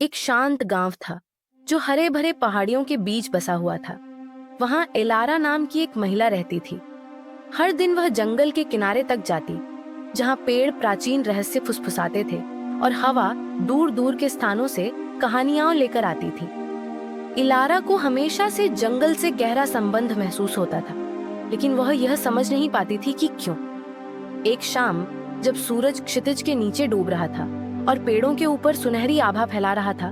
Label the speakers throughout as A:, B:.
A: एक शांत गांव था जो हरे भरे पहाड़ियों के बीच बसा हुआ था। वहां एलारा नाम की एक महिला रहती थी। हर दिन वह जंगल के किनारे तक जाती, जहां पेड़ प्राचीन रहस्य फुसफुसाते थे और हवा दूर दूर के स्थानों से कहानियां लेकर आती थी। इलारा को हमेशा से जंगल से गहरा संबंध महसूस होता था, लेकिन वह यह समझ नहीं पाती थी कि क्यों। एक शाम जब सूरज क्षितिज के नीचे डूब रहा था और पेड़ों के ऊपर सुनहरी आभा फैला रहा था,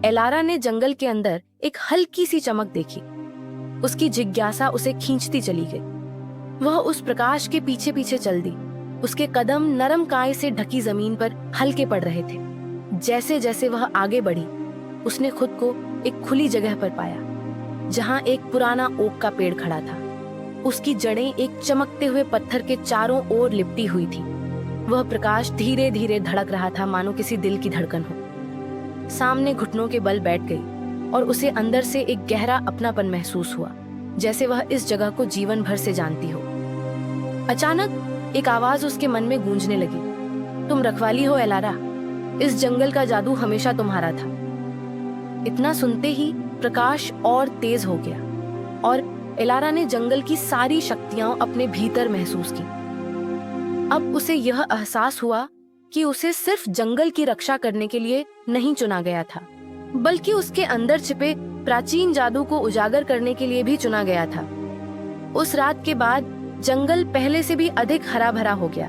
A: एलारा ने जंगल के अंदर एक हल्की सी चमक देखी। उसकी जिज्ञासा उसे खींचती चली गई। वह उस प्रकाश के पीछे पीछे चल दी। उसके कदम नरम काय से ढकी जमीन पर हल्के पड़ रहे थे। जैसे जैसे वह आगे बढ़ी, उसने खुद को एक खुली जगह पर पाया, जहां एक पुराना ओक का पेड़ खड़ा था। उसकी जड़ें एक चमकते हुए पत्थर के चारों ओर लिपटी हुई थी। वह प्रकाश धीरे धीरे धड़क रहा था, मानो किसी दिल की धड़कन हो। सामने घुटनों के बल बैठ गई और उसे अंदर से एक गहरा अपनापन महसूस हुआ, जैसे वह इस जगह को जीवन भर से जानती हो। अचानक एक आवाज उसके मन में गूंजने लगी, तुम रखवाली हो एलारा, इस जंगल का जादू हमेशा तुम्हारा था। इतना सुनते ही प्रकाश और तेज हो गया और एलारा ने जंगल की सारी शक्तियां अपने भीतर महसूस की। अब उसे यह एहसास हुआ कि उसे सिर्फ जंगल की रक्षा करने के लिए नहीं चुना गया था, बल्कि उसके अंदर छिपे प्राचीन जादू को उजागर करने के लिए भी चुना गया था। उस रात के बाद जंगल पहले से भी अधिक हरा भरा हो गया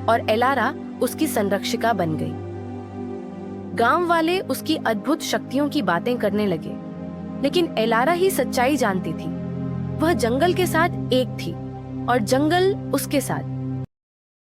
A: और एलारा उसकी संरक्षिका बन गई। गांव वाले उसकी अद्भुत शक्तियों की बातें करने लगे, लेकिन एलारा ही सच्चाई जानती थी। वह जंगल के साथ एक थी और जंगल उसके साथ।